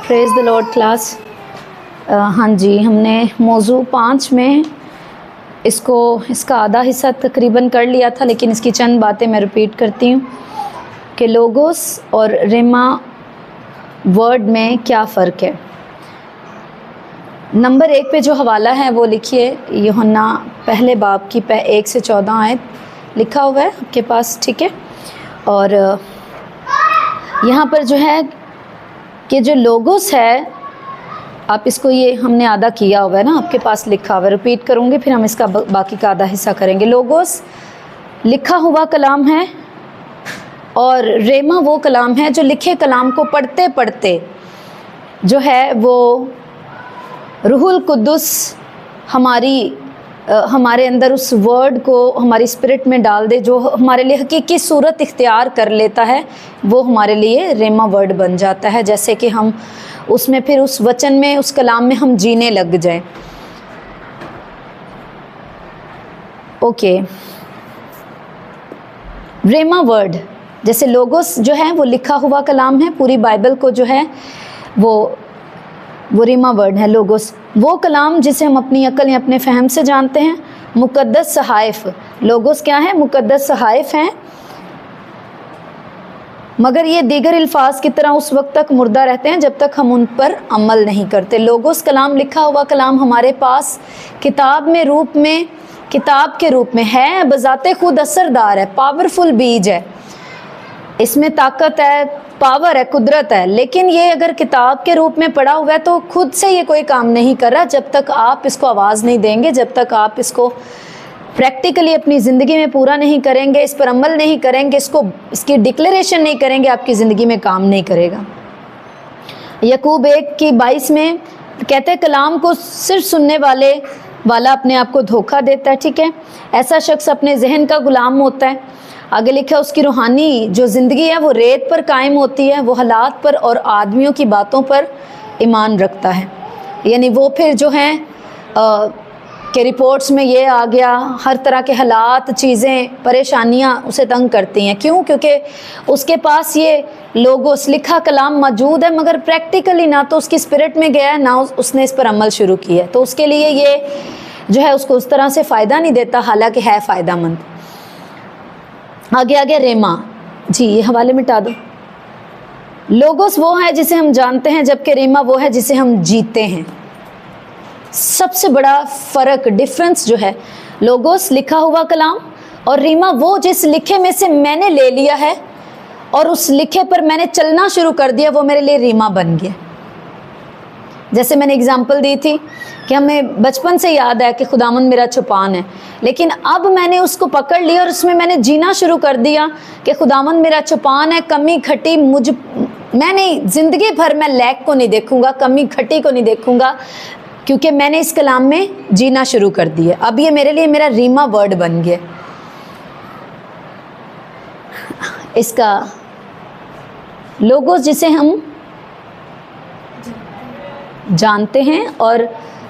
Praise the Lord class. हाँ जी, हमने मौजू 5 में इसका आधा हिस्सा तकरीबन कर लिया था, लेकिन इसकी चंद बातें मैं रिपीट करती हूँ कि लोगोस और रेमा वर्ड में क्या फ़र्क है। नंबर 1 पे जो हवाला है वो लिखिए, यूहन्ना पहले बाब की 1 से 14 आयत लिखा हुआ है आपके पास, ठीक है। और यहाँ पर जो है कि जो लोगोस है, आप इसको, ये हमने आधा किया हुआ है ना, आपके पास लिखा हुआ है, रिपीट करूँगी फिर हम इसका बाकी का आधा हिस्सा करेंगे। लोगोस लिखा हुआ कलाम है और रेमा वो कलाम है जो लिखे कलाम को पढ़ते पढ़ते जो है वो रूहुल कुद्दुस हमारे अंदर उस वर्ड को हमारी स्पिरिट में डाल दे, जो हमारे लिए हकीकी सूरत इख्तियार कर लेता है, वो हमारे लिए रेमा वर्ड बन जाता है। जैसे कि हम उसमें फिर उस वचन में, उस कलाम में हम जीने लग जाएं। ओके, रेमा वर्ड जैसे लोगोस जो है वो लिखा हुआ कलाम है, पूरी बाइबल को जो है वो रेमा वर्ड है। लोगोस वो कलाम जिसे हम अपनी अकल या अपने फहम से जानते हैं। मुकद्दस सहाइफ, लोगोस क्या है? मुकद्दस सहाइफ हैं, मगर ये दीगर अल्फाज की तरह उस वक्त तक मुर्दा रहते हैं जब तक हम उन पर अमल नहीं करते। लोगोस कलाम, लिखा हुआ कलाम हमारे पास किताब के रूप में है, बजाते खुद असरदार है, पावरफुल बीज है, इसमें ताकत है, पावर है, कुदरत है। लेकिन ये अगर किताब के रूप में पड़ा हुआ है तो खुद से ये कोई काम नहीं कर रहा जब तक आप इसको आवाज़ नहीं देंगे, जब तक आप इसको प्रैक्टिकली अपनी ज़िंदगी में पूरा नहीं करेंगे, इस पर अमल नहीं करेंगे, इसकी डिक्लेरेशन नहीं करेंगे, आपकी ज़िंदगी में काम नहीं करेगा। यकूब 1:22 में कहते हैं कलाम को सिर्फ सुनने वाला अपने आप को धोखा देता है, ठीक है। ऐसा शख्स अपने जहन का गुलाम होता है। आगे लिखा, उसकी रूहानी जो ज़िंदगी है वो रेत पर कायम होती है, वो हालात पर और आदमियों की बातों पर ईमान रखता है। यानी वो फिर जो हैं कि रिपोर्ट्स में ये आ गया, हर तरह के हालात, चीज़ें, परेशानियां उसे तंग करती हैं। क्यों? क्योंकि उसके पास ये लोगोस लिखा कलाम मौजूद है, मगर प्रैक्टिकली ना तो उसकी स्पिरिट में गया है, ना उसने इस पर अमल शुरू किया है। तो उसके लिए ये जो है उसको उस तरह से फ़ायदा नहीं देता, हालांकि है फ़ायदा मंद। आगे रेमा जी, ये हवाले मिटा दो। लोगोस वो है जिसे हम जानते हैं, जबकि रेमा वो है जिसे हम जीते हैं। सबसे बड़ा फ़र्क, डिफरेंस जो है, लोगोस लिखा हुआ कलाम और रीमा वो जिस लिखे में से मैंने ले लिया है और उस लिखे पर मैंने चलना शुरू कर दिया, वो मेरे लिए रीमा बन गया। जैसे मैंने एग्जांपल दी थी कि हमें बचपन से याद है कि खुदावंद मेरा चौपान है, लेकिन अब मैंने उसको पकड़ लिया और उसमें मैंने जीना शुरू कर दिया कि खुदावंद मेरा चौपान है, कमी खटी मैंने ज़िंदगी भर मैं लैक को नहीं देखूंगा, कमी खटी को नहीं देखूंगा, क्योंकि मैंने इस कलाम में जीना शुरू कर दिया। अब ये मेरे लिए मेरा रीमा वर्ड बन गया। इसका लोगोस जिसे हम जानते हैं और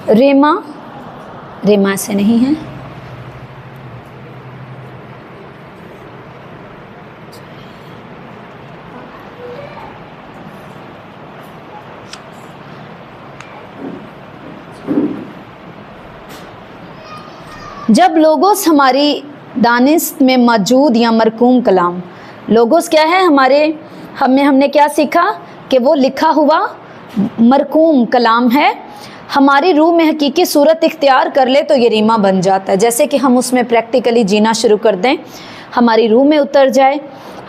रेमा से नहीं है। जब लोगोस हमारी दानिश में मौजूद या मरकूम कलाम, लोगोस क्या है? हमने क्या सीखा कि वो लिखा हुआ मरकूम कलाम है, हमारी रूह में हकीकी सूरत इख्तियार कर ले तो ये रीमा बन जाता है। जैसे कि हम उसमें प्रैक्टिकली जीना शुरू कर दें, हमारी रूह में उतर जाए,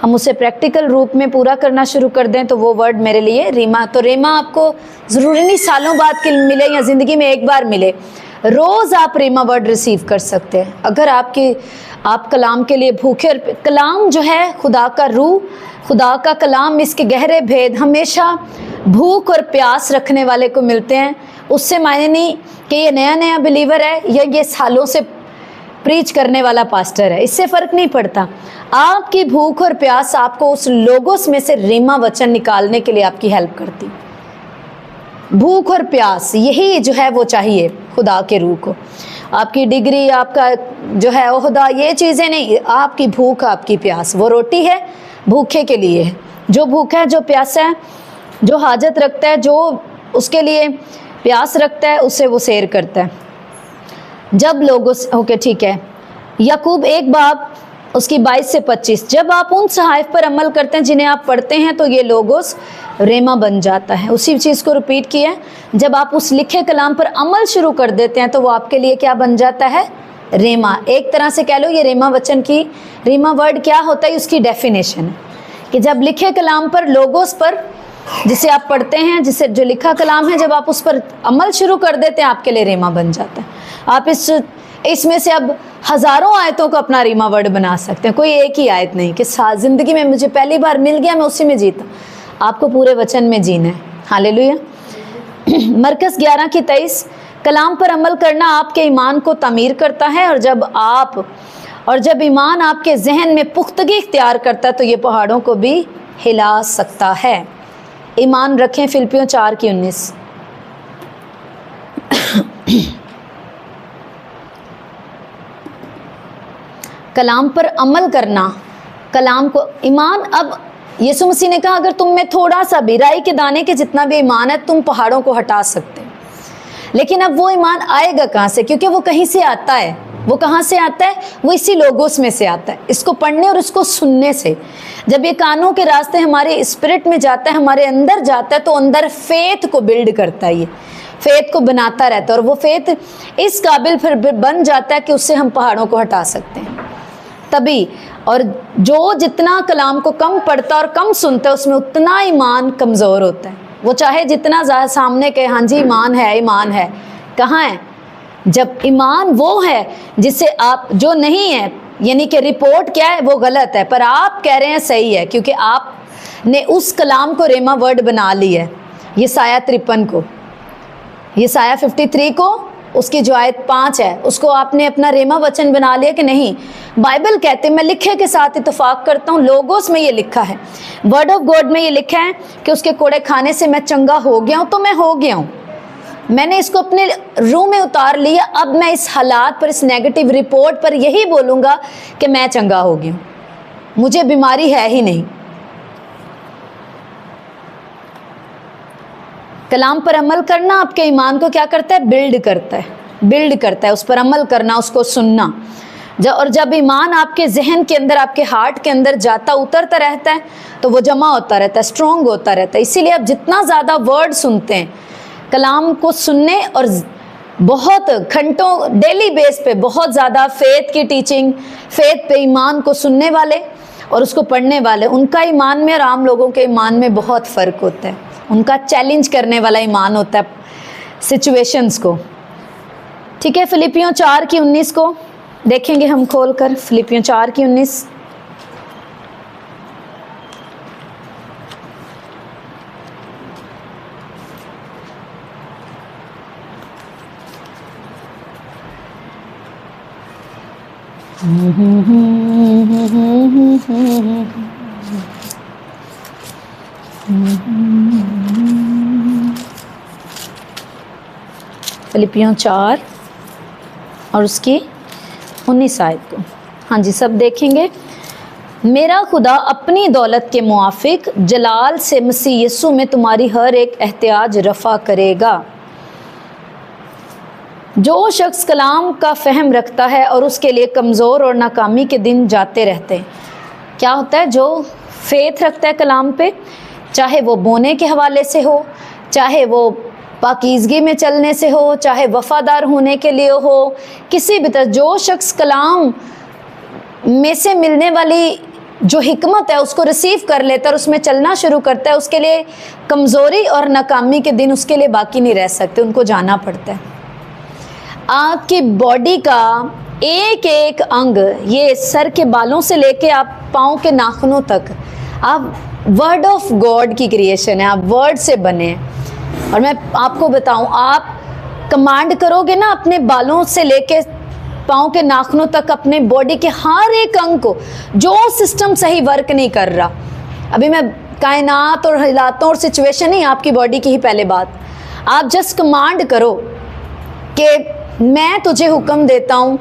हम उसे प्रैक्टिकल रूप में पूरा करना शुरू कर दें, तो वो वर्ड मेरे लिए रीमा। तो रीमा आपको ज़रूरी नहीं सालों बाद के मिले या ज़िंदगी में एक बार मिले, रोज़ आप रीमा वर्ड रिसीव कर सकते हैं अगर आप कलाम के लिए भूखे। और कलाम जो है खुदा का रूह, खुदा का कलाम, इसके गहरे भेद हमेशा भूख और प्यास रखने वाले को मिलते हैं। उससे मायने नहीं कि ये नया बिलीवर है या ये सालों से प्रीच करने वाला पास्टर है, इससे फ़र्क नहीं पड़ता। आपकी भूख और प्यास आपको उस लोगोस में से रीमा वचन निकालने के लिए आपकी हेल्प करती। भूख और प्यास, यही जो है वो चाहिए खुदा के रूह को। आपकी डिग्री, आपका जो है ओहदा, ये चीज़ें नहीं, आपकी भूख, आपकी प्यास। वो रोटी है भूखे के लिए, जो भूखा है, जो प्यासा है, जो हाजत रखता है, जो उसके लिए प्यास रखता है, उसे वो सैर करता है। जब लोगों से, ओके ठीक है, याकूब 1 बाब उसकी 22 से 25, जब आप उन सहाइफ पर अमल करते हैं जिन्हें आप पढ़ते हैं तो ये लोगोस रेमा बन जाता है। उसी चीज़ को रिपीट किया है, जब आप उस लिखे कलाम पर अमल शुरू कर देते हैं तो वो आपके लिए क्या बन जाता है? रेमा। एक तरह से कह लो ये रेमा वचन की, रेमा वर्ड क्या होता है, उसकी डेफिनेशन है कि जब लिखे कलाम पर, लोगोस पर, जिसे आप पढ़ते हैं, जिसे जो लिखा कलाम है, जब आप उस पर अमल शुरू कर देते हैं आपके लिए रेमा बन जाता है। आप इसमें से अब हज़ारों आयतों को अपना रीमा वर्ड बना सकते हैं, कोई एक ही आयत नहीं कि ज़िंदगी में मुझे पहली बार मिल गया, मैं उसी में जीता। आपको पूरे वचन में जीना है। हालेलुया। मरकस 11 की 23, कलाम पर अमल करना आपके ईमान को तामीर करता है, और जब ईमान आपके जहन में पुख्तगी इख्तियार करता है तो ये पहाड़ों को भी हिला सकता है। ईमान रखें। फिलिपियों 4 की 19। कलाम पर अमल करना, कलाम को ईमान। अब यीशु मसीह ने कहा अगर तुम में थोड़ा सा भी, राई के दाने के जितना भी ईमान है, तुम पहाड़ों को हटा सकते हो। लेकिन अब वो ईमान आएगा कहाँ से? क्योंकि वो कहीं से आता है। वो कहाँ से आता है? वो इसी लोगोस में से आता है, इसको पढ़ने और इसको सुनने से। जब ये कानों के रास्ते हमारे स्पिरिट में जाता है, हमारे अंदर जाता है, तो अंदर फेथ को बिल्ड करता है, ये फेथ को बनाता रहता है, और वो फेथ इस काबिल फिर बन जाता है कि उससे हम पहाड़ों को हटा सकते हैं तभी। और जो जितना कलाम को कम पढ़ता और कम सुनता है, उसमें उतना ईमान कमज़ोर होता है। वो चाहे जितना ज़्यादा सामने कहे हाँ जी ईमान है, ईमान है, कहाँ है? जब ईमान वो है जिसे आप, जो नहीं है, यानी कि रिपोर्ट क्या है, वो गलत है, पर आप कह रहे हैं सही है, क्योंकि आपने उस कलाम को रेमा वर्ड बना लिया है। यशायाह 53 को, यशायाह 53 को, उसकी जो आयत 5 है, उसको आपने अपना रेमा वचन बना लिया कि नहीं। बाइबल कहते, मैं लिखे के साथ इत्तेफाक करता हूँ, लोगोस में ये लिखा है, वर्ड ऑफ गॉड में ये लिखा है कि उसके कोड़े खाने से मैं चंगा हो गया हूँ, तो मैं हो गया हूँ। मैंने इसको अपने रूह में उतार लिया। अब मैं इस हालात पर, इस नेगेटिव रिपोर्ट पर यही बोलूँगा कि मैं चंगा हो गया हूँ, मुझे बीमारी है ही नहीं। कलाम पर अमल करना आपके ईमान को क्या करता है? बिल्ड करता है, बिल्ड करता है। उस पर अमल करना, उसको सुनना। और जब ईमान आपके जहन के अंदर, आपके हार्ट के अंदर जाता उतरता रहता है, तो वो जमा होता रहता है, स्ट्रॉन्ग होता रहता है। इसीलिए आप जितना ज़्यादा वर्ड सुनते हैं, कलाम को सुनने और बहुत घंटों डेली बेस पे बहुत ज़्यादा फेथ की टीचिंग, फेथ पे ईमान को सुनने वाले और उसको पढ़ने वाले, उनका ईमान में और आम लोगों के ईमान में बहुत फ़र्क होता है। उनका चैलेंज करने वाला ईमान होता है सिचुएशंस को। ठीक है, फिलिपियों 4 की 19 को देखेंगे हम खोल कर। फिलिपियों 4 की 19। फिलिपियों 4 और उसकी 19 आयत को, हाँ जी, सब देखेंगे। मेरा खुदा अपनी दौलत के मुआफिक जलाल से मसीह यीशु में तुम्हारी हर एक एहतियाज रफ़ा करेगा। जो शख्स कलाम का फ़हम रखता है और उसके लिए कमज़ोर और नाकामी के दिन जाते रहते हैं। क्या होता है? जो फेथ रखता है कलाम पे, चाहे वो बोने के हवाले से हो, चाहे वो पाकीज़गी में चलने से हो, चाहे वफ़ादार होने के लिए हो, किसी भी तरह, जो शख्स कलाम में से मिलने वाली जो हिकमत है उसको रिसीव कर लेता है और उसमें चलना शुरू करता है, उसके लिए कमज़ोरी और नाकामी के दिन उसके लिए बाकी नहीं रह सकते, उनको जाना पड़ता है। आपकी बॉडी का एक एक अंग, ये सर के बालों से लेके आप पाँव के नाखूनों तक, आप वर्ड ऑफ गॉड की क्रिएशन है, आप वर्ड से बने हैं। और मैं आपको बताऊं, आप कमांड करोगे ना अपने बालों से लेके पाँव के नाखूनों तक, अपने बॉडी के हर एक अंग को, जो सिस्टम सही वर्क नहीं कर रहा, अभी मैं कायनात और हालातों और सिचुएशन ही, आपकी बॉडी की ही पहले बात, आप जस्ट कमांड करो कि मैं तुझे हुक्म देता हूँ,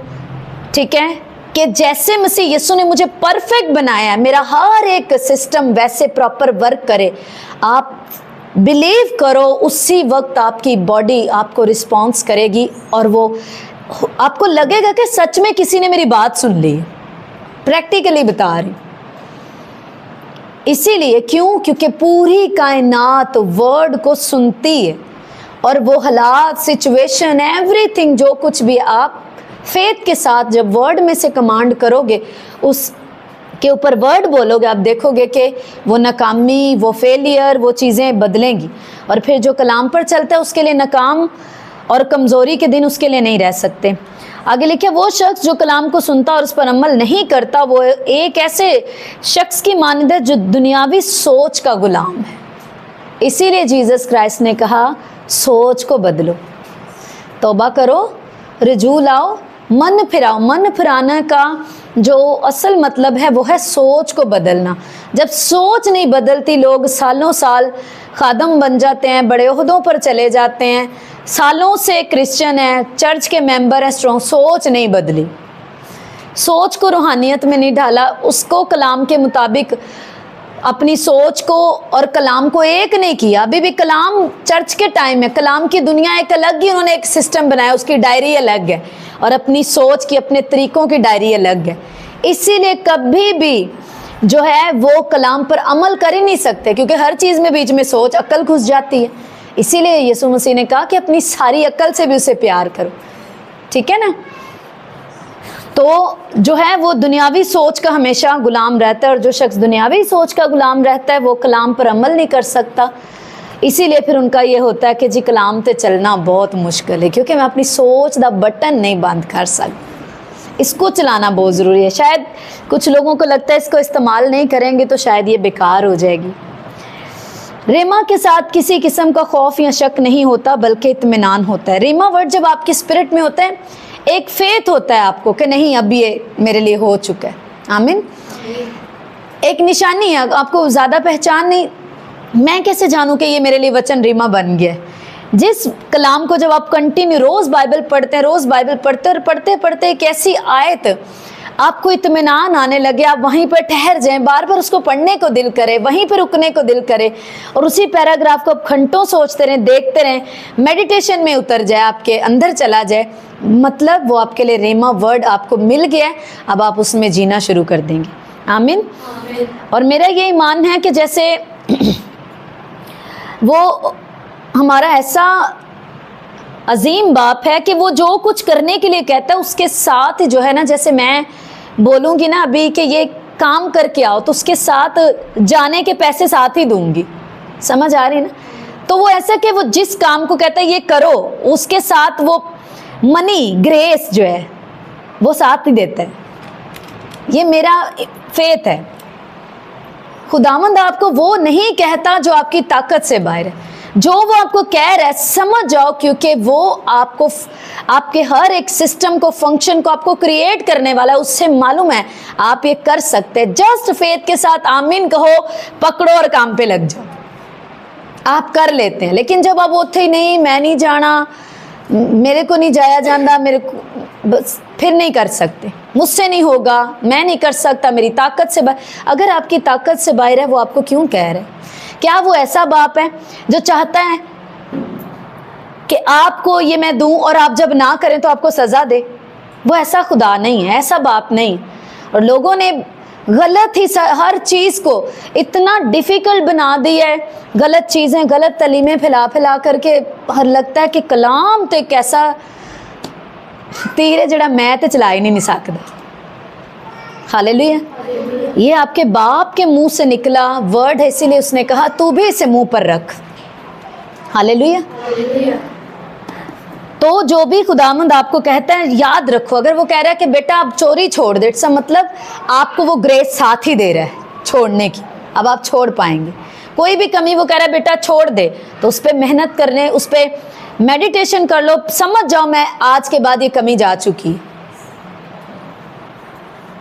ठीक है, कि जैसे मसीह यीशु ने मुझे परफेक्ट बनाया है, मेरा हर एक सिस्टम वैसे प्रॉपर वर्क करे। आप बिलीव करो, उसी वक्त आपकी बॉडी आपको रिस्पॉन्स करेगी और वो आपको लगेगा कि सच में किसी ने मेरी बात सुन ली। प्रैक्टिकली बता रही। इसीलिए क्यों? क्योंकि पूरी कायनात वर्ड को सुनती है और वो हालात, सिचुएशन, एवरीथिंग, जो कुछ भी आप फेथ के साथ जब वर्ड में से कमांड करोगे, उस के ऊपर वर्ड बोलोगे, आप देखोगे कि वो नाकामी, वो फेलियर, वो चीज़ें बदलेंगी। और फिर जो कलाम पर चलता है उसके लिए नाकाम और कमज़ोरी के दिन उसके लिए नहीं रह सकते। आगे लिखे, वो शख्स जो कलाम को सुनता और उस पर अमल नहीं करता वो एक ऐसे शख्स की मानद है जो दुनियावी सोच का गुलाम है। इसीलिए जीसस क्राइस्ट ने कहा सोच को बदलो, तौबा करो, रुजू लाओ, मन फिराओ। मन फिराने का जो असल मतलब है वो है सोच को बदलना। जब सोच नहीं बदलती, लोग सालों साल खादम बन जाते हैं, बड़े ओहदों पर चले जाते हैं, सालों से क्रिश्चियन हैं, चर्च के मेंबर हैं, स्ट्रॉन्ग, सोच नहीं बदली, सोच को रूहानियत में नहीं ढाला, उसको कलाम के मुताबिक अपनी सोच को और कलाम को एक नहीं किया। अभी भी कलाम चर्च के टाइम है, कलाम की दुनिया एक अलग ही, उन्होंने एक सिस्टम बनाया, उसकी डायरी अलग है और अपनी सोच की, अपने तरीक़ों की डायरी अलग है। इसीलिए कभी भी जो है वो कलाम पर अमल कर ही नहीं सकते, क्योंकि हर चीज़ में बीच में सोच, अक्ल घुस जाती है। इसीलिए यीशु मसीह ने कहा कि अपनी सारी अक्ल से भी उसे प्यार करो, ठीक है ना। तो जो है वो दुनियावी सोच का हमेशा गुलाम रहता है, और जो शख्स दुनियावी सोच का गुलाम रहता है वो कलाम पर अमल नहीं कर सकता। इसीलिए फिर उनका ये होता है कि जी कलाम पे चलना बहुत मुश्किल है, क्योंकि मैं अपनी सोच का बटन नहीं बंद कर सकती, इसको चलाना बहुत ज़रूरी है। शायद कुछ लोगों को लगता है इसको इस्तेमाल नहीं करेंगे तो शायद ये बेकार हो जाएगी। रेमा के साथ किसी किस्म का खौफ या शक नहीं होता, बल्कि इत्मीनान होता है। रेमा वर्ड जब आपकी स्पिरिट में होता है, एक फेथ होता है आपको कि नहीं अब ये मेरे लिए हो चुका है। आमीन। एक निशानी है, आपको ज़्यादा पहचान नहीं, मैं कैसे जानूं कि ये मेरे लिए वचन रीमा बन गया। जिस कलाम को जब आप कंटिन्यू रोज़ बाइबल पढ़ते हैं, रोज़ बाइबल पढ़ते और पढ़ते पढ़ते एक ऐसी आयत आपको इत्मीनान आने लगे, आप वहीं पर ठहर जाएं, बार बार उसको पढ़ने को दिल करे, वहीं पर रुकने को दिल करे और उसी पैराग्राफ को आप घंटों सोचते रहें, देखते रहें, मेडिटेशन में उतर जाए, आपके अंदर चला जाए, मतलब वो आपके लिए रेमा वर्ड आपको मिल गया है, अब आप उसमें जीना शुरू कर देंगे। आमीन। और मेरा ये ईमान है कि जैसे वो हमारा ऐसा अजीम बाप है कि वो जो कुछ करने के लिए कहता है उसके साथ जो है ना, जैसे मैं बोलूँगी ना अभी कि ये काम करके आओ तो उसके साथ जाने के पैसे साथ ही दूंगी, समझ आ रही ना। तो वो ऐसा कि वो जिस काम को कहता है ये करो, उसके साथ वो मनी, ग्रेस जो है वो साथ ही देता है। ये मेरा फेथ है। खुदावंद आपको वो नहीं कहता जो आपकी ताकत से बाहर है, जो वो आपको कह रहा है समझ जाओ, क्योंकि वो आपको आपके हर एक सिस्टम को, फंक्शन को आपको क्रिएट करने वाला है, उससे मालूम है आप ये कर सकते हैं। जस्ट फेथ के साथ आमीन कहो, पकड़ो और काम पे लग जाओ, आप कर लेते हैं। लेकिन जब आप उठे ही नहीं, मैं नहीं जाना, मेरे को नहीं जाया जाता, मेरे को बस, फिर नहीं कर सकते, मुझसे नहीं होगा, मैं नहीं कर सकता, मेरी ताकत से बाहर। अगर आपकी ताकत से बाहर है वो आपको क्यों कह रहे हैं? क्या वो ऐसा बाप है जो चाहता है कि आपको ये मैं दूं और आप जब ना करें तो आपको सजा दे? वो ऐसा खुदा नहीं है, ऐसा बाप नहीं। और लोगों ने गलत ही हर चीज़ को इतना डिफ़िकल्ट बना दिया है, गलत चीज़ें, गलत तलीमें फैला फैला करके हर लगता है कि कलाम तो एक ऐसा तीर है जड़ा मैं तो चला ही नहीं सकता। हालेलुया। ये आपके बाप के मुंह से निकला वर्ड है, इसीलिए उसने कहा तू भी इसे मुंह पर रख। हालेलुया। तो जो भी खुदावंद आपको कहता है याद रखो। अगर वो कह रहा है कि बेटा आप चोरी छोड़ दे, इसका मतलब आपको वो ग्रेस साथ ही दे रहा है छोड़ने की, अब आप छोड़ पाएंगे। कोई भी कमी वो कह रहा है बेटा छोड़ दे, तो उस पर मेहनत करने, उस पर मेडिटेशन कर लो, समझ जाओ मैं आज के बाद ये कमी जा चुकी,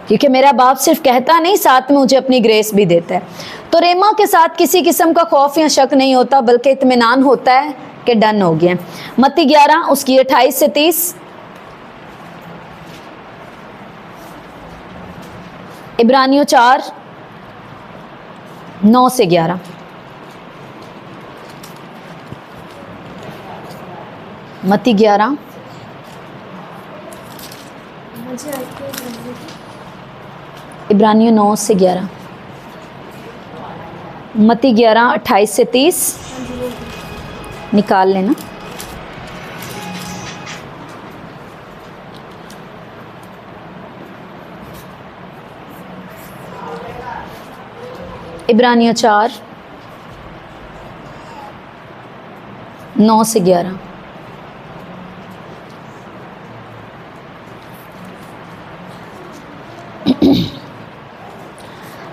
क्योंकि मेरा बाप सिर्फ कहता नहीं, साथ में मुझे अपनी ग्रेस भी देता है। तो रेमा के साथ किसी किस्म का खौफ या शक नहीं होता, बल्कि इत्मीनान होता है कि डन हो गया। मत्ती 11 उसकी 28 से 30, इब्रानियों 4 9 से 11, मत्ती 11, इब्रानियों 9 से 11, मत्ती 11 28 से 30 निकाल लेना। इब्रानियों 4 9 से 11।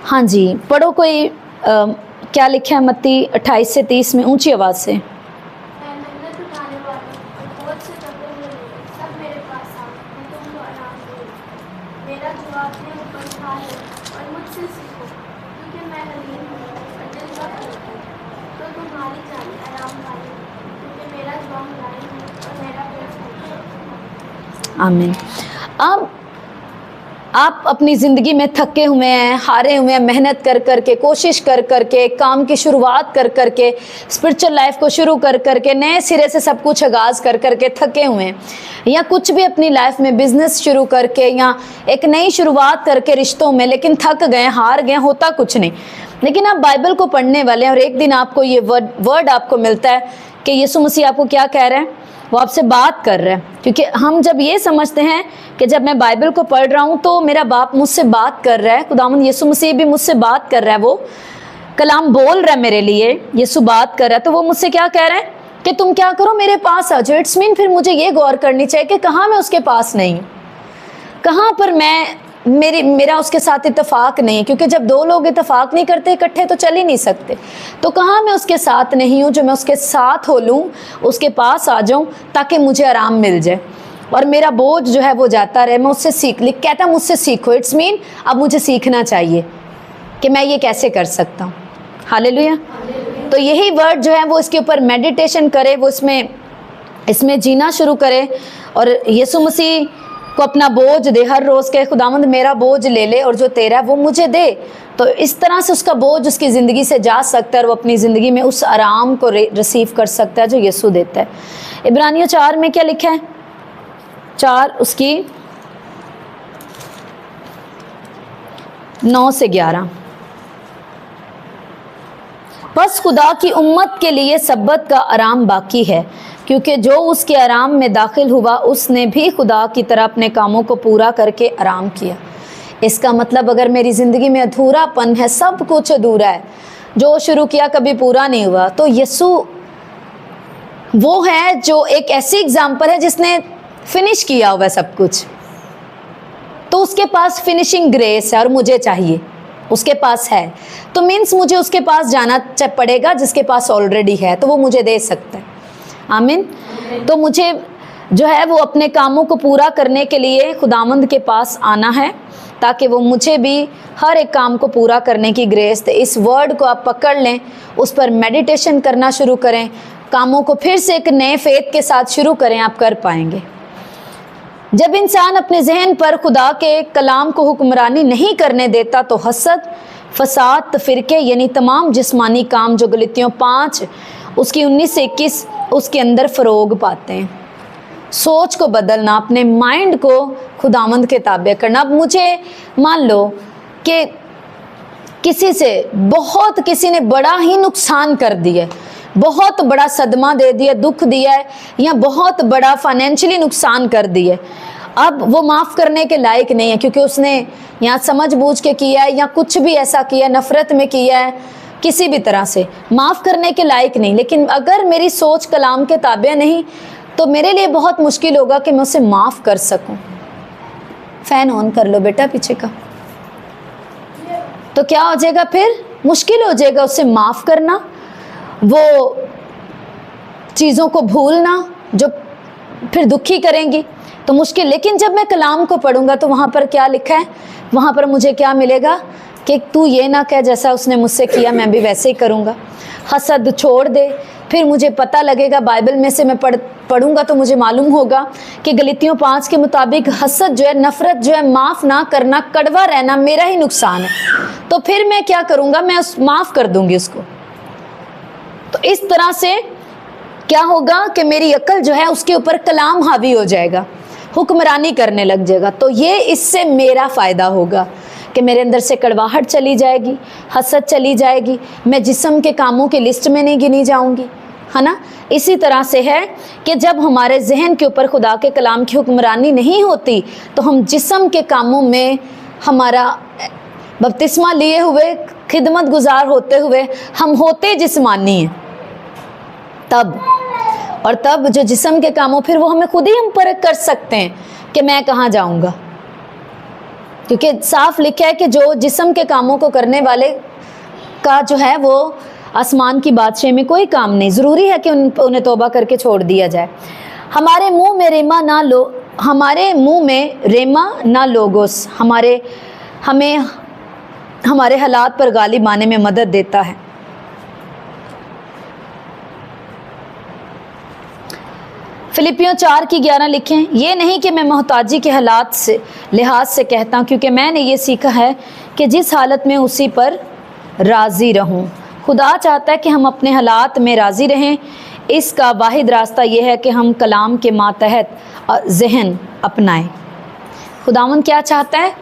हाँ जी, पढ़ो कोई। क्या लिखा है मत्ती 28 से 30 में, ऊंची आवाज़ से। मेहनत उठाने वालों और बहुत से थके हुए लोग सब मेरे पास आओ, मैं तुमको आराम दूंगा। मेरा जवाब है ऊपर खा लो और मुझसे सीखो, क्योंकि मैं हलीम हूँ और दिल का हल्का हूँ, तो तुम्हारी जान आराम पाएगी, क्योंकि मेरा जवाब मुलायम है और मेरा बोझ हल्का है। आमीन। अब आप अपनी ज़िंदगी में थके हुए हैं, हारे हुए हैं, मेहनत कर कर के, कोशिश कर कर के, काम की शुरुआत कर कर के, स्पिरिचुअल लाइफ को शुरू कर कर के, नए सिरे से सब कुछ आगाज़ कर कर के थके हुए हैं, या कुछ भी अपनी लाइफ में बिजनेस शुरू करके या एक नई शुरुआत करके रिश्तों में, लेकिन थक गए, हार गए, होता कुछ नहीं। लेकिन आप बाइबल को पढ़ने वाले हैं और एक दिन आपको ये वर्ड आपको मिलता है कि यीशु मसीह आपको क्या कह रहे हैं, वो आपसे बात कर रहे हैं। क्योंकि हम जब ये समझते हैं कि जब मैं बाइबल को पढ़ रहा हूँ तो मेरा बाप मुझसे बात कर रहा है, खुदावंद यीशु मसीह भी मुझसे बात कर रहा है, वो कलाम बोल रहा है मेरे लिए, यीशु बात कर रहा है, तो वो मुझसे क्या कह रहे हैं कि तुम क्या करो, मेरे पास आ जाओ। इट्स मीन फिर मुझे ये गौर करनी चाहिए कि कहाँ मैं उसके पास नहीं हूँ, कहाँ पर मेरा उसके साथ इत्तेफाक नहीं है। क्योंकि जब दो लोग इत्तेफाक नहीं करते इकट्ठे तो चल ही नहीं सकते। तो कहाँ मैं उसके साथ नहीं हूँ जो मैं उसके साथ हो लूँ, उसके पास आ जाऊँ ताकि मुझे आराम मिल जाए और मेरा बोझ जो है वो जाता रहे, मैं उससे सीख लिख कहता मुझसे सीखो। इट्स मीन अब मुझे सीखना चाहिए कि मैं ये कैसे कर सकता हूँ। हालेलुया। तो यही वर्ड जो है वो इसके ऊपर मेडिटेशन करे, वो इसमें जीना शुरू करे और यीशु मसीह को अपना बोझ दे हर रोज़ के, खुदावंद मेरा बोझ ले ले और जो तेरा है वो मुझे दे। तो इस तरह से उसका बोझ उसकी ज़िंदगी से जा सकता है और वो अपनी ज़िंदगी में उस आराम को रिसीव कर सकता है जो यीशु देता है। इब्रानियों 4 में क्या लिखा है, 4 उसकी 9 से 11। बस खुदा की उम्मत के लिए सब्बत का आराम बाकी है, क्योंकि जो उसके आराम में दाखिल हुआ उसने भी खुदा की तरह अपने कामों को पूरा करके आराम किया। इसका मतलब अगर मेरी ज़िंदगी में अधूरापन है, सब कुछ अधूरा है, जो शुरू किया कभी पूरा नहीं हुआ, तो यीशु वो है जो एक ऐसी एग्जाम्पल है जिसने फिनिश किया हुआ सब कुछ। तो उसके पास फिनिशिंग ग्रेस है और मुझे चाहिए, उसके पास है, तो मीन्स मुझे उसके पास जाना पड़ेगा जिसके पास ऑलरेडी है, तो वो मुझे दे सकता है। आमीन। तो मुझे जो है वो अपने कामों को पूरा करने के लिए खुदावंद के पास आना है ताकि वो मुझे भी हर एक काम को पूरा करने की ग्रेस दे। इस वर्ड को आप पकड़ लें, उस पर मेडिटेशन करना शुरू करें, कामों को फिर से एक नए फेथ के साथ शुरू करें, आप कर पाएंगे। जब इंसान अपने जहन पर खुदा के कलाम को हुक्मरानी नहीं करने देता तो हसद, फसाद, फिरके यानी तमाम जिस्मानी काम जो गलतियों 5 उसकी 19 से 21 उसके अंदर फ़रोग पाते हैं। सोच को बदलना, अपने माइंड को खुदावंद के ताबे करना। अब मुझे मान लो कि किसी ने बड़ा ही नुकसान कर दिया, बहुत बड़ा सदमा दे दिया, दुख दिया है, या बहुत बड़ा फाइनेंशियली नुकसान कर दिया। अब वो माफ़ करने के लायक नहीं है क्योंकि उसने यहाँ समझबूझ के किया है या कुछ भी ऐसा किया, नफ़रत में किया है, किसी भी तरह से माफ़ करने के लायक नहीं। लेकिन अगर मेरी सोच कलाम के ताबे नहीं तो मेरे लिए बहुत मुश्किल होगा कि मैं उसे माफ़ कर सकूं। फ़ैन ऑन कर लो बेटा पीछे का। तो क्या हो जाएगा, फिर मुश्किल हो जाएगा उसे माफ़ करना, वो चीज़ों को भूलना जो फिर दुखी करेंगी, तो मुश्किल। लेकिन जब मैं कलाम को पढ़ूंगा तो वहाँ पर क्या लिखा है, वहाँ पर मुझे क्या मिलेगा कि तू ये ना कह जैसा उसने मुझसे किया मैं भी वैसे ही करूँगा। हसद छोड़ दे। फिर मुझे पता लगेगा, बाइबल में से मैं पढ़ूंगा तो मुझे मालूम होगा कि गलतियों 5 के मुताबिक हसद जो है, नफ़रत जो है, माफ़ ना करना, कड़वा रहना मेरा ही नुकसान है। तो फिर मैं क्या करूँगा, मैं माफ़ कर दूँगी उसको। तो इस तरह से क्या होगा कि मेरी अक्ल जो है उसके ऊपर कलाम हावी हो जाएगा, हुक्मरानी करने लग जाएगा। तो ये इससे मेरा फ़ायदा होगा कि मेरे अंदर से कड़वाहट चली जाएगी, हसद चली जाएगी, मैं जिस्म के कामों की लिस्ट में नहीं गिनी जाऊंगी, है ना। इसी तरह से है कि जब हमारे जहन के ऊपर खुदा के कलाम की हुक्मरानी नहीं होती तो हम जिस्म के कामों में, हमारा बपतिस्मा लिए हुए, खिदमत गुजार होते हुए हम होते जिस्मानी हैं तब जो जिस्म के कामों, फिर वो हमें खुद ही हम परख कर सकते हैं कि मैं कहाँ जाऊँगा, क्योंकि साफ लिखा है कि जो जिस्म के कामों को करने वाले का जो है वो आसमान की बादशाह में कोई काम नहीं। ज़रूरी है कि उन्हें तौबा करके छोड़ दिया जाए। हमारे मुंह में रेमा ना लोगोस हमें हमारे हालात पर गालिब आने में मदद देता है। फिलिपियों 4:11 लिखें, ये नहीं कि मैं मोहताजी के हालात से लिहाज से कहता हूँ, क्योंकि मैंने ये सीखा है कि जिस हालत में उसी पर राज़ी रहूँ। खुदा चाहता है कि हम अपने हालात में राज़ी रहें। इसका वाहिद रास्ता यह है कि हम कलाम के मातहत जहन अपनाएं। खुदावंद क्या चाहता है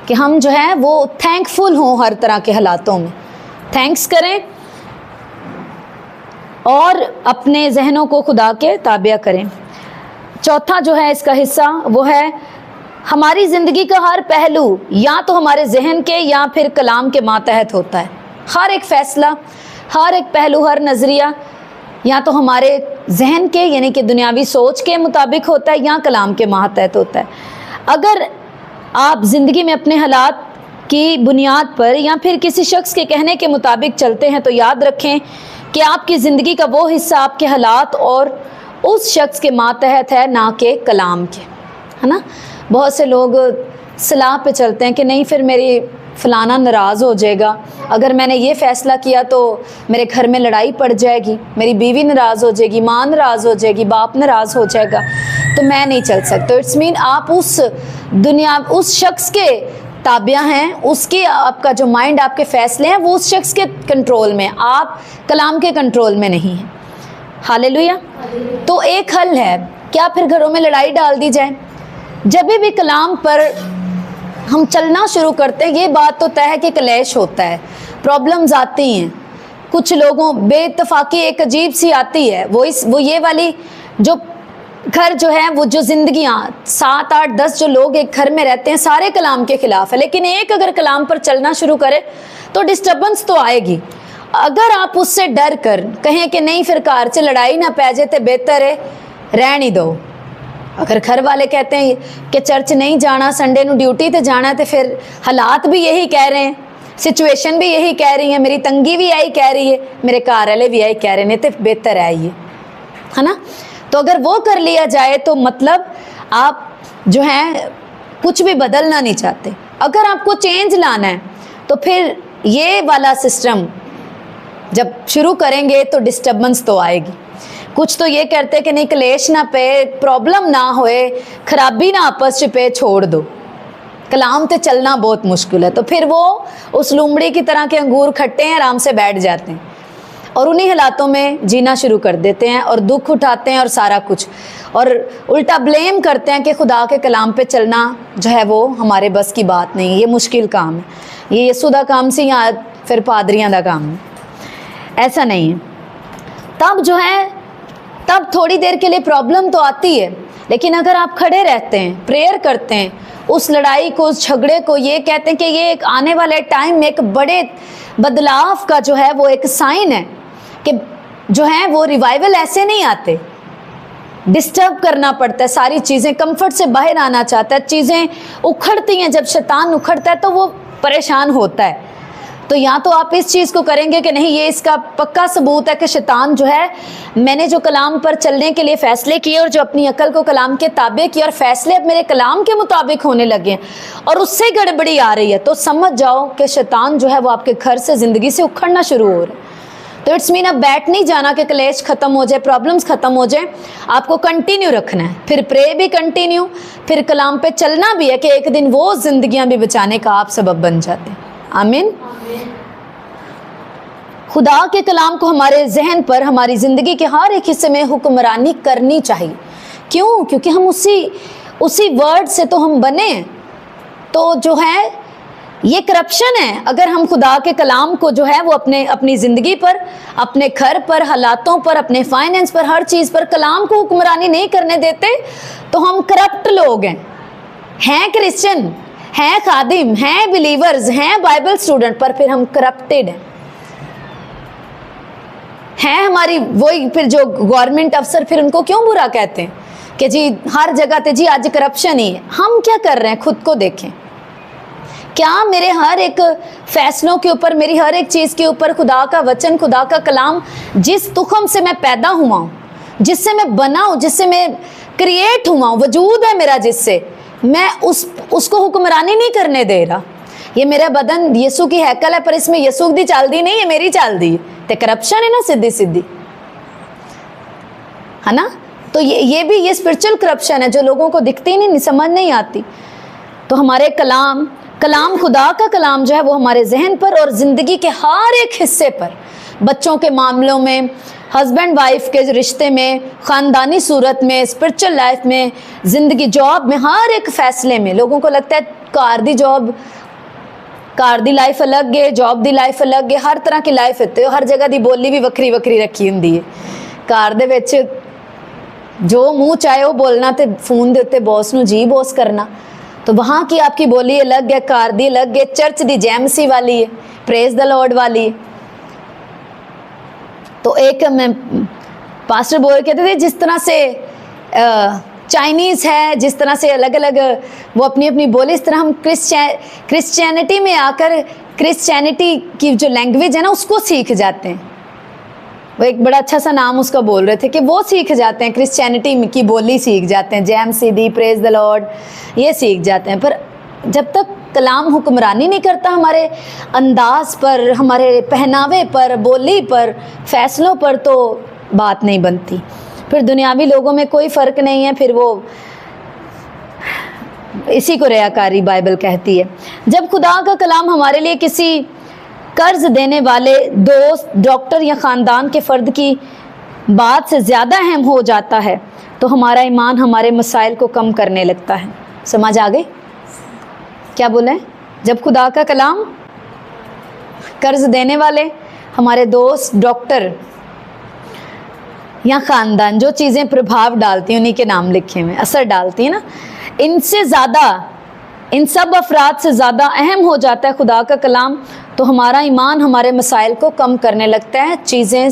कि हम जो है वो थैंकफुल हों, हर तरह के हालातों में थैंक्स करें और अपने जहनों को खुदा के ताबिया करें। चौथा जो है इसका हिस्सा वो है, हमारी ज़िंदगी का हर पहलू या तो हमारे जहन के या फिर कलाम के मातहत होता है। हर एक फ़ैसला, हर एक पहलू, हर नज़रिया या तो हमारे जहन के यानी कि दुनियावी सोच के मुताबिक होता है या कलाम के मातहत होता है। अगर आप ज़िंदगी में अपने हालात की बुनियाद पर या फिर किसी शख्स के कहने के मुताबिक चलते हैं तो याद रखें कि आपकी ज़िंदगी का वो हिस्सा आपके हालात और उस शख्स के मातहत है, ना कि कलाम के, है ना। बहुत से लोग सलाह पे चलते हैं कि नहीं फिर मेरी फ़लाना नाराज़ हो जाएगा, अगर मैंने ये फ़ैसला किया तो मेरे घर में लड़ाई पड़ जाएगी, मेरी बीवी नाराज़ हो जाएगी, माँ नाराज़ हो जाएगी, बाप नाराज़ हो जाएगा, तो मैं नहीं चल सकता। इट्स मीन आप उस शख्स के ताबिया हैं, उसके आपका जो माइंड, आपके फ़ैसले हैं वो उस शख्स के कंट्रोल में, आप कलाम के कंट्रोल में नहीं हैं। हालेलुया। तो एक हल है, क्या फिर घरों में लड़ाई डाल दी जाए? जब भी कलाम पर हम चलना शुरू करते हैं, ये बात तो तय है कि क्लैश होता है, प्रॉब्लम्स आती हैं, कुछ लोगों बेइत्तेफाकी एक अजीब सी आती है। वो ये वाली जो घर जो है, वो जो ज़िंदगियाँ 7, 8, 10 जो लोग एक घर में रहते हैं, सारे कलाम के ख़िलाफ़ है, लेकिन एक अगर कलाम पर चलना शुरू करे तो डिस्टर्बेंस तो आएगी। अगर आप उससे डर कर कहें कि नहीं फिर कार से लड़ाई ना पै जाए तो बेहतर है रहने ही दो। अगर घर वाले कहते हैं कि चर्च नहीं जाना, संडे को ड्यूटी ते जाना, तो फिर हालात भी यही कह रहे हैं, सिचुएशन भी यही कह रही है, मेरी तंगी भी यही कह रही है, मेरे घर वाले भी यही कह रहे हैं, तो बेहतर है ये, है ना। तो अगर वो कर लिया जाए तो मतलब आप जो है कुछ भी बदलना नहीं चाहते। अगर आपको चेंज लाना है तो फिर ये वाला सिस्टम जब शुरू करेंगे तो डिस्टर्बेंस तो आएगी। कुछ तो ये कहते हैं कि नहीं क्लेश ना पे, प्रॉब्लम ना होए, खराबी ना आपस पे छोड़ दो, कलाम तो चलना बहुत मुश्किल है। तो फिर वो उस लूमड़ी की तरह के अंगूर खट्टे हैं, आराम से बैठ जाते हैं और उन्हीं हालातों में जीना शुरू कर देते हैं और दुख उठाते हैं और सारा कुछ, और उल्टा ब्लेम करते हैं कि खुदा के कलाम पे चलना जो है वो हमारे बस की बात नहीं, ये मुश्किल काम है, ये यीशु दा काम सी या फिर पादरियां दा काम है। ऐसा नहीं है। तब जो है तब थोड़ी देर के लिए प्रॉब्लम तो आती है, लेकिन अगर आप खड़े रहते हैं, प्रेयर करते हैं, उस लड़ाई को, उस झगड़े को, ये कहते हैं कि ये एक आने वाले टाइम में एक बड़े बदलाव का जो है वो एक साइन है कि जो है वो रिवाइवल ऐसे नहीं आते, डिस्टर्ब करना पड़ता है, सारी चीज़ें कंफर्ट से बाहर आना चाहता है, चीज़ें उखड़ती हैं, जब शैतान उखड़ता है तो वो परेशान होता है। तो या तो आप इस चीज़ को करेंगे कि नहीं, ये इसका पक्का सबूत है कि शैतान जो है, मैंने जो कलाम पर चलने के लिए फ़ैसले किए और जो अपनी अकल को कलाम के ताबे किए और फ़ैसले अब मेरे कलाम के मुताबिक होने लगे हैं और उससे गड़बड़ी आ रही है, तो समझ जाओ कि शैतान जो है वो आपके घर से, ज़िंदगी से उखड़ना शुरू हो रहा है। तो इट्स मीन अब बैठ नहीं जाना कि क्लेश ख़त्म हो जाए, प्रॉब्लम्स ख़त्म हो जाए, आपको कंटिन्यू रखना है, फिर प्रे भी कंटिन्यू, फिर कलाम पे चलना भी है कि एक दिन वो ज़िंदगियाँ भी बचाने का आप सबब बन जाते हैं। आमीन। खुदा के कलाम को हमारे जहन पर, हमारी ज़िंदगी के हर एक हिस्से में हुक्मरानी करनी चाहिए। क्यों? क्योंकि हम उसी वर्ड से तो हम बने। तो जो है ये करप्शन है अगर हम खुदा के कलाम को जो है वो अपनी ज़िंदगी पर, अपने घर पर, हालातों पर, अपने फाइनेंस पर, हर चीज़ पर कलाम को हुक्मरानी नहीं करने देते, तो हम करप्ट लोग हैं क्रिश्चियन, हैं खादिम, हैं बिलीवर्स, हैं बाइबल स्टूडेंट, पर फिर हम करप्टेड हैं हमारी वही फिर जो गवर्नमेंट अफसर, फिर उनको क्यों बुरा कहते हैं कि जी हर जगह पे जी आज करप्शन ही है। हम क्या कर रहे हैं? खुद को देखें। क्या मेरे हर एक फैसलों के ऊपर, मेरी हर एक चीज़ के ऊपर खुदा का वचन, खुदा का कलाम, जिस तुखम से मैं पैदा हुआ हूँ, जिससे मैं बना हूँ, जिससे मैं क्रिएट हुआ हूँ, वजूद है मेरा जिससे, मैं उसको हुक्मरानी नहीं करने दे रहा। ये मेरा बदन यीशु की हैकल है, पर इसमें यीशु की चाल दी नहीं है, मेरी चाल दी है। तो करप्शन है ना, सीधी सीधी, है ना। तो ये स्पिरिचुअल करप्शन है जो लोगों को दिखती ही नहीं, समझ नहीं आती। तो हमारे कलाम खुदा का कलाम जो है वो हमारे जहन पर और ज़िंदगी के हर एक हिस्से पर, बच्चों के मामलों में, हस्बैंड वाइफ के रिश्ते में, ख़ानदानी सूरत में, स्पिरिचुअल लाइफ में, ज़िंदगी, जॉब में, हर एक फैसले में। लोगों को लगता है कार दी लाइफ अलग है, जॉब दी लाइफ अलग है, हर तरह की लाइफ है, तो हर जगह दी बोली भी वक्री वक्री रखी होंदी है। कार दे विच जो मुँह चाहे वो बोलना, तो फोन दे उत्ते बॉस नूं जी बॉस करना, तो वहाँ की आपकी बोली अलग है, कार दी अलग है, चर्च दी जैमसी वाली है, प्रेज द लॉर्ड वाली है। तो एक मैं पास्टर बोल कहते थे, जिस तरह से चाइनीज़ है, जिस तरह से अलग अलग वो अपनी अपनी बोली, इस तरह हम क्रिश्चियनिटी में आकर क्रिश्चियनिटी की जो लैंग्वेज है ना उसको सीख जाते हैं। वो एक बड़ा अच्छा सा नाम उसका बोल रहे थे कि वो सीख जाते हैं, क्रिश्चियनिटी की बोली सीख जाते हैं, jam Sidhi, praise the Lord, ये सीख जाते हैं। पर जब तक कलाम हुक्मरानी नहीं करता हमारे अंदाज पर, हमारे पहनावे पर, बोली पर, फैसलों पर, तो बात नहीं बनती। फिर दुनियावी लोगों में कोई फ़र्क नहीं है, फिर वो इसी को रियाकारी बाइबल कहती है। जब खुदा का कलाम हमारे लिए किसी कर्ज देने वाले दोस्त, डॉक्टर या ख़ानदान के फ़र्द की बात से ज़्यादा अहम हो जाता है, तो हमारा ईमान हमारे मसाइल को कम करने लगता है। समझ आ गई क्या बोला है? जब खुदा का कलाम कर्ज देने वाले, हमारे दोस्त, डॉक्टर या ख़ानदान, जो चीज़ें प्रभाव डालती हैं, उन्हीं के नाम लिखे हुए, असर डालती हैं ना, इनसे ज़्यादा, इन सब अफराद से ज़्यादा अहम हो जाता है खुदा का कलाम, तो हमारा ईमान हमारे मसाइल को कम करने लगता है, चीज़ें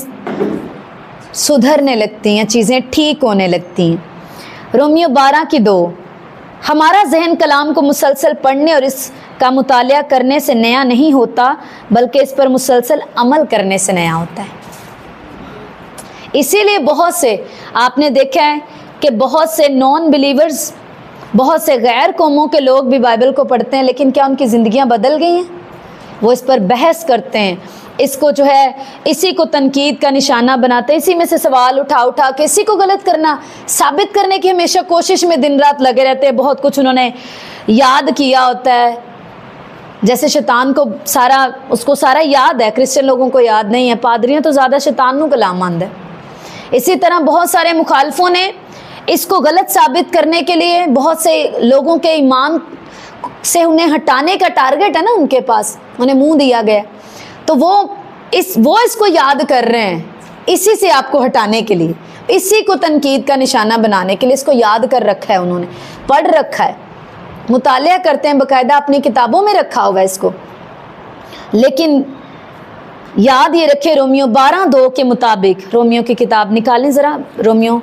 सुधरने लगती हैं, चीज़ें ठीक होने लगती हैं। रोमियो 12:2, हमारा जहन कलाम को मुसलसल पढ़ने और इसका मुतालिया करने से नया नहीं होता, बल्कि इस पर मुसलसल अमल करने से नया होता है। इसीलिए बहुत से आपने देखा है कि बहुत से नॉन बिलीवर्स, बहुत से गैर कौमों के लोग भी बाइबल को पढ़ते हैं, लेकिन क्या उनकी ज़िंदगियां बदल गई हैं? वो इस पर बहस करते हैं, इसको जो है इसी को तनकीद का निशाना बनाते हैं, इसी में से सवाल उठा के इसी को गलत करना, साबित करने की हमेशा कोशिश में दिन रात लगे रहते हैं। बहुत कुछ उन्होंने याद किया होता है, जैसे शैतान को उसको सारा याद है, क्रिश्चियन लोगों को याद नहीं है। पादरियाँ तो ज़्यादा शैतान को कलाम आंदा है। इसी तरह बहुत सारे मुखालफों ने इसको गलत साबित करने के लिए, बहुत से लोगों के ईमान से उन्हें हटाने का टारगेट है ना उनके पास, उन्हें मुंह दिया गया, तो वो इसको याद कर रहे हैं, इसी से आपको हटाने के लिए, इसी को तनकीद का निशाना बनाने के लिए इसको याद कर रखा है, उन्होंने पढ़ रखा है, मुतालिया करते हैं, बाकायदा अपनी किताबों में रखा हुआ है इसको। लेकिन याद ये रखे, रोमियो 12:2 के मुताबिक, रोमियो की किताब निकालें ज़रा, रोमियो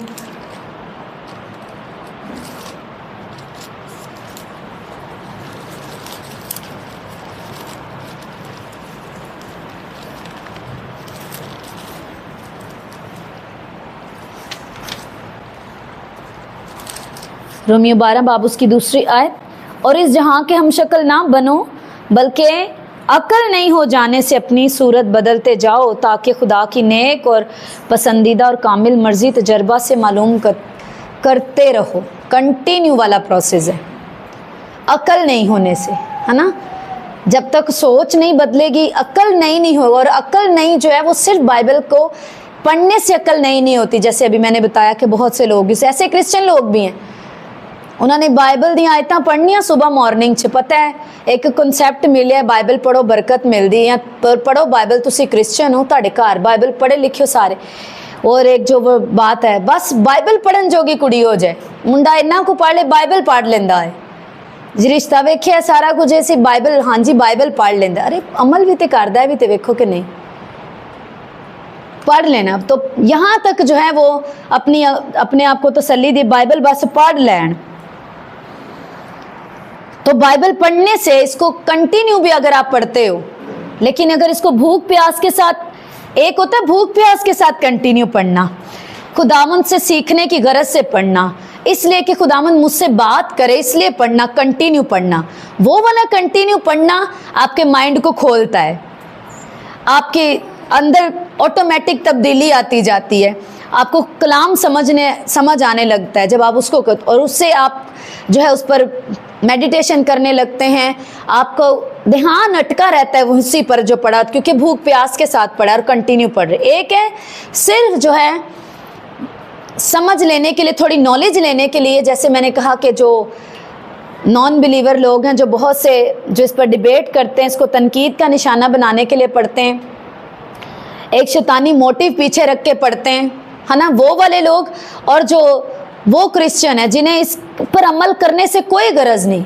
रोमियो 12 बाब उसकी दूसरी आयत, और इस जहाँ के हम शक्ल ना बनो, बल्कि अकल नहीं हो जाने से अपनी सूरत बदलते जाओ, ताकि खुदा की नेक और पसंदीदा और कामिल मर्जी तजर्बा से मालूम करते रहो। कंटिन्यू वाला प्रोसेस है, अकल नहीं होने से, है ना। जब तक सोच नहीं बदलेगी, अक्ल नई नहीं होगा। और अक्ल नई जो है वो सिर्फ बाइबल को पढ़ने से अक्ल नई नहीं होती। जैसे अभी मैंने बताया कि बहुत से लोग, इस ऐसे क्रिश्चियन लोग भी हैं, उन्होंने बाइबल दी आयतां पढ़नियां सुबह मॉर्निंग च, पता है एक कॉन्सैप्ट मिलिया बाइबल पढ़ो बरकत मिलती है, पढ़ो बाइबल, तुसी क्रिश्चियन हो, तुहाडे घर बाइबल पढ़े लिखे सारे। और एक जो वो बात है, बस बाइबल पढ़न जोगी कुड़ी हो जाए, मुंडा इन्ना को पढ़ ले बाइबल पढ़ लेंदा है, जी रिश्ता वेख्या सारा कुछ ऐसी बाइबल, हाँ जी बाइबल पढ़ लेंदा, अरे अमल भी तो करदा है भी तो वेखो कि नहीं, पढ़ लेना। तो यहाँ तक जो है वो अपने आप को तसल्ली दी, बाइबल बस पढ़ लैन। तो बाइबल पढ़ने से, इसको कंटिन्यू भी अगर आप पढ़ते हो, लेकिन अगर इसको भूख प्यास के साथ, एक होता है भूख प्यास के साथ कंटिन्यू पढ़ना, खुदावंद से सीखने की गरज से पढ़ना, इसलिए कि खुदावंद मुझसे बात करे इसलिए पढ़ना, कंटिन्यू पढ़ना, वो वाला कंटिन्यू पढ़ना आपके माइंड को खोलता है, आपके अंदर ऑटोमेटिक तब्दीली आती जाती है, आपको कलाम समझ आने लगता है जब आप उसको, और उससे आप जो है उस पर मेडिटेशन करने लगते हैं, आपको ध्यान अटका रहता है उसी पर जो पढ़ा, क्योंकि भूख प्यास के साथ पढ़ा और कंटिन्यू पढ़ रहे। एक है सिर्फ जो है समझ लेने के लिए, थोड़ी नॉलेज लेने के लिए, जैसे मैंने कहा कि जो नॉन बिलीवर लोग हैं, जो बहुत से जो इस पर डिबेट करते हैं, इसको तनकीद का निशाना बनाने के लिए पढ़ते हैं, एक शैतानी मोटिव पीछे रख के पढ़ते हैं, है ना, वो वाले लोग। और जो वो क्रिश्चियन है जिन्हें इस पर अमल करने से कोई गरज नहीं,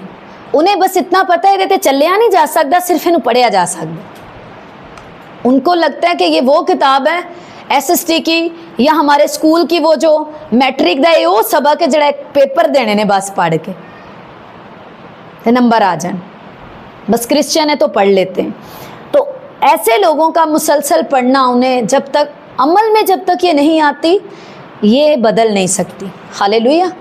उन्हें बस इतना पता है कि चलिया नहीं जा सकता, सिर्फ इन्हें पढ़िया जा सकता। उनको लगता है कि ये वो किताब है SST की या हमारे स्कूल की, वो जो मैट्रिक दा वो सबक है जड़ा पेपर देने ने बस पढ़ के नंबर आ जाए, बस क्रिश्चियन है तो पढ़ लेते हैं। तो ऐसे लोगों का मुसलसल पढ़ना, उन्हें जब तक अमल में जब तक ये नहीं आती, ये बदल नहीं सकती। हालेलुया।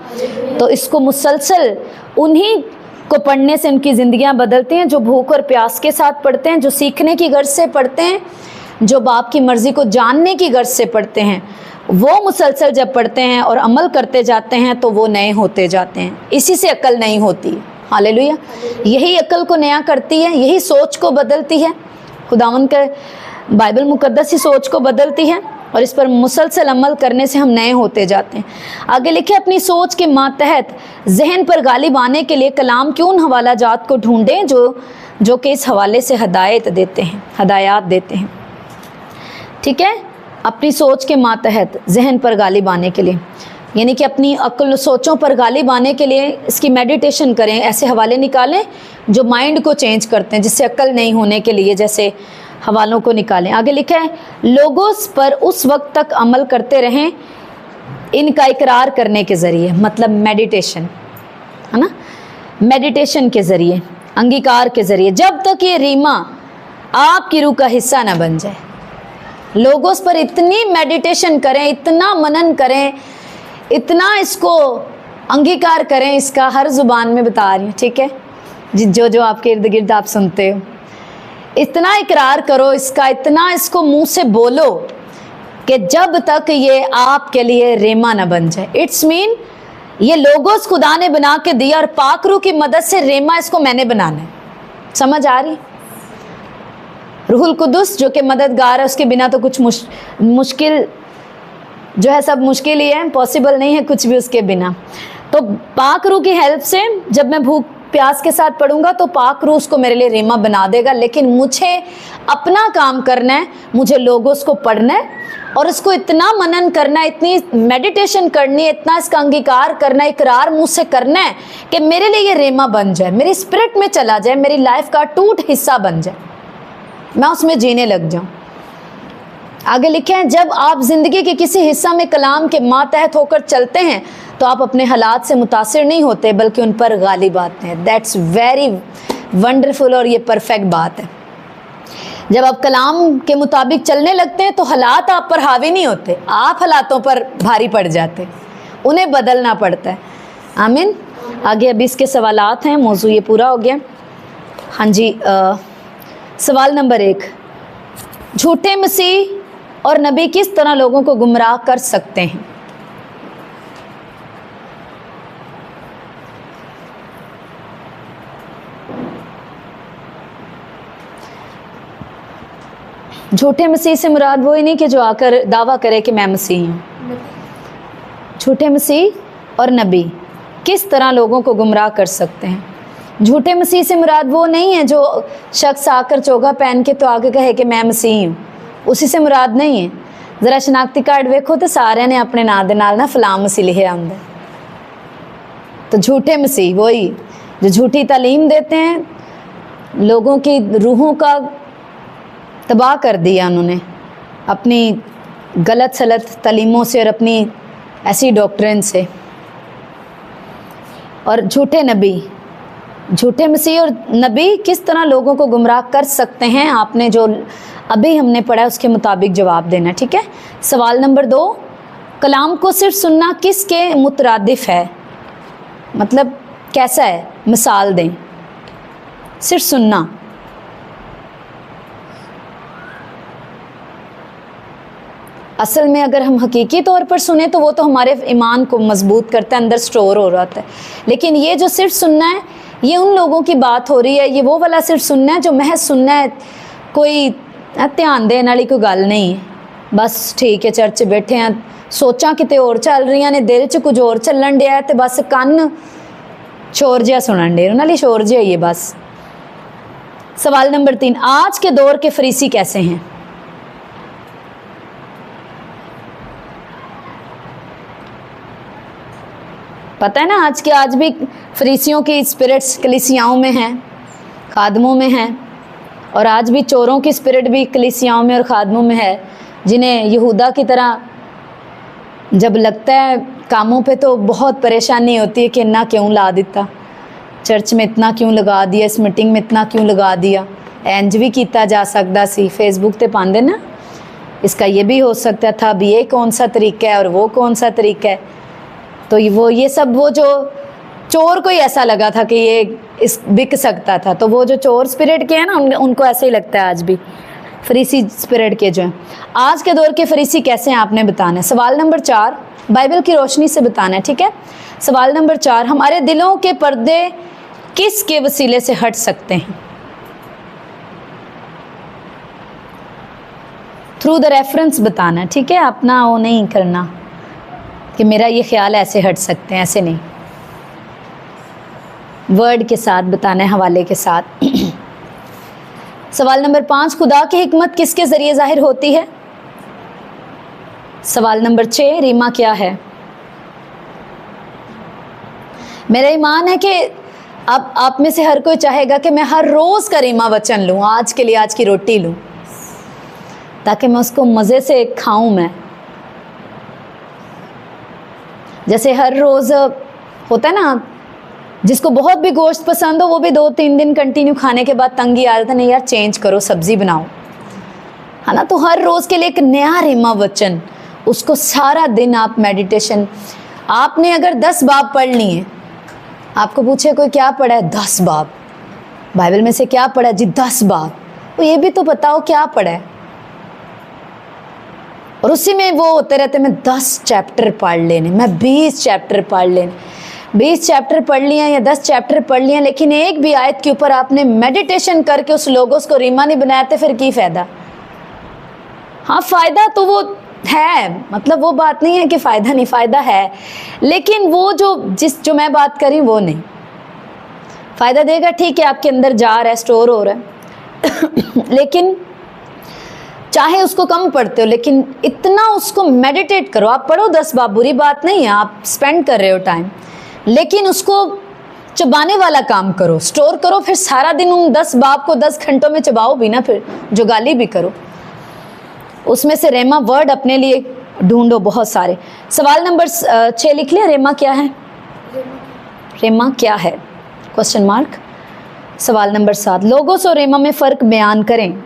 तो इसको मुसलसल उन्हीं को पढ़ने से उनकी ज़िंदगियां बदलती हैं, जो भूख और प्यास के साथ पढ़ते हैं, जो सीखने की गर्ज से पढ़ते हैं, जो बाप की मर्ज़ी को जानने की गर्ज से पढ़ते हैं। वो मुसलसल जब पढ़ते हैं और अमल करते जाते हैं तो वो नए होते जाते हैं। इसी से अक्ल नहीं होती। हालेलुया। यही अक्ल को नया करती है, यही सोच को बदलती है। खुदावंद के बाइबल मुकद्दस ही सोच को बदलती है, और इस पर मुसलसल अमल करने से हम नए होते जाते हैं। आगे लिखे, अपनी सोच के मातहत जहन पर गालिब आने के लिए कलाम के उन हवाला जात को ढूंढें जो कि इस हवाले से हदायत देते हैं, हदायत देते हैं। ठीक है, अपनी सोच के मातहत जहन पर गालिब आने के लिए, यानी कि अपनी अक्ल सोचों पर गालिब आने के लिए इसकी मेडिटेशन करें, ऐसे हवाले निकालें जो माइंड को चेंज करते हैं, जिससे अक्ल नहीं होने के लिए जैसे हवालों को निकालें। आगे लिखा है, लोगोस पर उस वक्त तक अमल करते रहें इनका इकरार करने के ज़रिए, मतलब मेडिटेशन, है ना, मेडिटेशन के ज़रिए, अंगीकार के ज़रिए, जब तक ये रीमा आपकी रूह का हिस्सा ना बन जाए। लोगोस पर इतनी मेडिटेशन करें, इतना मनन करें, इतना इसको अंगीकार करें, इसका हर ज़ुबान में बता रही हूँ, ठीक है, जो आपके इर्द गिर्द आप सुनते हो, इतना इकरार करो इसका, इतना इसको मुंह से बोलो कि जब तक ये आपके लिए रेमा ना बन जाए। इट्स मीन ये लोगोस खुदा ने बना के दिया और पाक रूह की मदद से रेमा इसको मैंने बनाना है। समझ आ रही? रूहुल कुदुस जो कि मददगार है, उसके बिना तो कुछ मुश्किल जो है, सब मुश्किल ही है, पॉसिबल नहीं है कुछ भी उसके बिना। तो पाक रूह की हेल्प से जब मैं भूख प्यास के साथ पढ़ूंगा तो पाक रूह उसको मेरे लिए रेमा बना देगा। लेकिन मुझे अपना काम करना है, मुझे लोगोस को पढ़ना है और उसको इतना मनन करना है, इतनी मेडिटेशन करनी है, इतना इसका अंगीकार करना है, इकरार मुझ से करना है कि मेरे लिए ये रेमा बन जाए, मेरी स्पिरिट में चला जाए, मेरी लाइफ का टूट हिस्सा बन जाए, मैं उसमें जीने लग जाऊं। आगे लिखे हैं, जब आप ज़िंदगी के किसी हिस्सा में कलाम के मातहत होकर चलते हैं तो आप अपने हालात से मुतासिर नहीं होते बल्कि उन पर गालिब आते हैं। दैट्स वेरी वंडरफुल और ये परफेक्ट बात है। जब आप कलाम के मुताबिक चलने लगते हैं तो हालात आप पर हावी नहीं होते, आप हालातों पर भारी पड़ जाते, उन्हें बदलना पड़ता है। आमीन। आगे अभी इसके सवालात हैं, मौजू ये पूरा हो गया। हाँ जी, सवाल नंबर 1, झूठे मसीह और नबी किस तरह लोगों को गुमराह कर सकते हैं? झूठे मसीह से मुराद वो ही नहीं कि जो आकर दावा करे कि मैं मसीह हूँ। झूठे मसीह और नबी किस तरह लोगों को गुमराह कर सकते हैं। झूठे मसीह से मुराद वो नहीं है जो शख्स आकर चोगा पहन के तो आगे कहे कि मैं मसीह हूँ, उसी से मुराद नहीं है। ज़रा शनाख्ती कार्ड देखो तो सारे ने अपने नाम दे नाल ना फलां मसीह लिखे आंदा। तो झूठे मसीह वही जो झूठी तालीम देते हैं, लोगों की रूहों का तबाह कर दिया उन्होंने अपनी गलत सलत तालीमों से और अपनी ऐसी डॉक्ट्रिन से। और झूठे नबी, झूठे मसीह और नबी किस तरह लोगों को गुमराह कर सकते हैं, आपने जो अभी हमने पढ़ा है उसके मुताबिक जवाब देना। ठीक है। सवाल नंबर 2, कलाम को सिर्फ सुनना किसके मुतरादिफ है, मतलब कैसा है, मिसाल दें। सिर्फ सुनना, असल में अगर हम हकीकी तौर पर सुने तो वो तो हमारे ईमान को मजबूत करता है, अंदर स्टोर हो रहा है। लेकिन ये जो सिर्फ सुनना है, ये उन लोगों की बात हो रही है, ये वो वाला सिर्फ सुनना है जो महज सुनना है, कोई ध्यान देने वाली कोई गल नहीं है। बस ठीक है, चर्च बैठे हैं, सोचा किते होर चल रही ने, दिल च कुछ होर चलन दिया तो बस कन्न शोर जिहा सुनन दे, उन्होंने शोर जिहा ही है बस। सवाल नंबर 3, आज के दौर के फरीसी कैसे हैं। पता है ना, आज भी फरीसियों की स्पिरिट्स कलीसियाओं में हैं, खादमों में हैं, और आज भी चोरों की स्पिरिट भी कलीसियाओं में और खादमों में है, जिन्हें यहूदा की तरह जब लगता है कामों पे तो बहुत परेशानी होती है कि इतना क्यों ला दिता, चर्च में इतना क्यों लगा दिया, इस मीटिंग में इतना क्यों लगा दिया। इंज भी किया जा सकता सी, फेसबुक ते पाते ना, इसका ये भी हो सकता था, भी ये कौन सा तरीका है और वो कौन सा तरीका है। तो ये सब वो जो चोर को ही ऐसा लगा था कि ये इस बिक सकता था, तो वो जो चोर स्पिरिट के हैं ना, उनको ऐसे ही लगता है आज भी, फरीसी स्पिरिट के जो हैं। आज के दौर के फरीसी कैसे हैं आपने बताना है। सवाल नंबर 4, बाइबल की रोशनी से बताना है। ठीक है। सवाल नंबर 4, हमारे दिलों के पर्दे किस के वसीले से हट सकते हैं। थ्रू द रेफरेंस बताना है। ठीक है, अपना वो नहीं करना कि मेरा ये ख्याल ऐसे हट सकते हैं, ऐसे नहीं, वर्ड के साथ बताना है, हवाले के साथ। सवाल नंबर 5, खुदा की हिकमत किसके ज़रिए ज़ाहिर होती है। सवाल नंबर 6, रीमा क्या है। मेरा ईमान है कि अब आप में से हर कोई चाहेगा कि मैं हर रोज़ का रीमा वचन लूँ, आज के लिए आज की रोटी लूँ, ताकि मैं उसको मज़े से खाऊं। मैं जैसे हर रोज़ होता है ना, जिसको बहुत भी गोश्त पसंद हो वो भी 2-3 दिन कंटिन्यू खाने के बाद तंगी आ जाता है, नहीं यार चेंज करो, सब्ज़ी बनाओ, है ना। तो हर रोज़ के लिए एक नया रीमा वचन, उसको सारा दिन आप मेडिटेशन, आपने अगर 10 बाब पढ़ लिए, आपको पूछे कोई क्या पढ़ा है, 10 बाब बाइबल में से क्या पढ़ा है जी, 10 बाब, तो ये भी तो बताओ क्या पढ़ा है। और उसी में वो होते रहते, मैं 10 चैप्टर पढ़ लेने, मैं 20 चैप्टर पढ़ लेने, 20 चैप्टर पढ़ लिया या 10 चैप्टर पढ़ लिया, लेकिन एक भी आयत के ऊपर आपने मेडिटेशन करके उस लोगोस को रीमा नहीं बनाया तो फिर की फ़ायदा। हाँ, फ़ायदा तो वो है, मतलब वो बात नहीं है कि फ़ायदा नहीं, फ़ायदा है, लेकिन वो जो मैं बात करी वो नहीं फ़ायदा देगा। ठीक है, आपके अंदर जा रहा है, स्टोर हो रहा है, लेकिन चाहे उसको कम पढ़ते हो, लेकिन इतना उसको मेडिटेट करो। आप पढ़ो 10 बाब, बुरी बात नहीं है, आप स्पेंड कर रहे हो टाइम, लेकिन उसको चबाने वाला काम करो, स्टोर करो, फिर सारा दिन उन 10 बाब को 10 घंटों में चबाओ भी ना, फिर जो गाली भी करो, उसमें से रेमा वर्ड अपने लिए ढूंढो बहुत सारे। सवाल नंबर 6 लिख लिया, रेमा क्या है। रेमा क्या है, क्वेश्चन मार्क। सवाल नंबर 7, लोगोस और रेमा में फ़र्क बयान करें।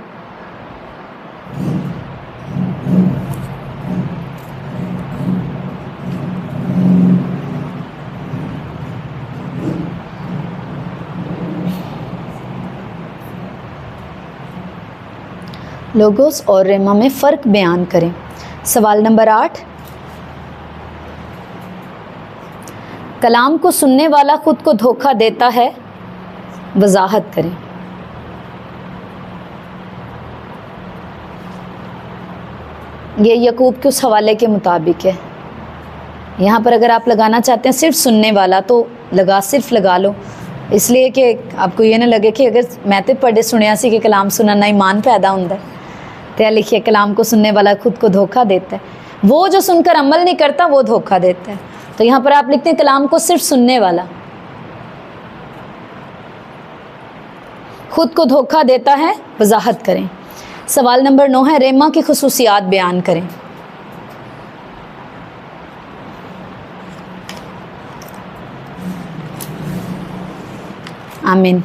लोगोस और रेमा में फ़र्क बयान करें। सवाल नंबर 8, कलाम को सुनने वाला खुद को धोखा देता है, वजाहत करें। ये यकूब के उस हवाले के मुताबिक है। यहाँ पर अगर आप लगाना चाहते हैं सिर्फ सुनने वाला तो सिर्फ लगा लो, इसलिए कि आपको ये ना लगे कि अगर मैं तो पढ़े सुनिया सी कि कलाम सुनना ईमान पैदा होता है, तो लिखिए कलाम को सुनने वाला खुद को धोखा देता है, वो जो सुनकर अमल नहीं करता वो धोखा देता है। तो यहाँ पर आप लिखते हैं कलाम को सिर्फ सुनने वाला खुद को धोखा देता है। वजाहत करें। सवाल नंबर 9 है, रेमा की खुसूसियात बयान करें। आमीन।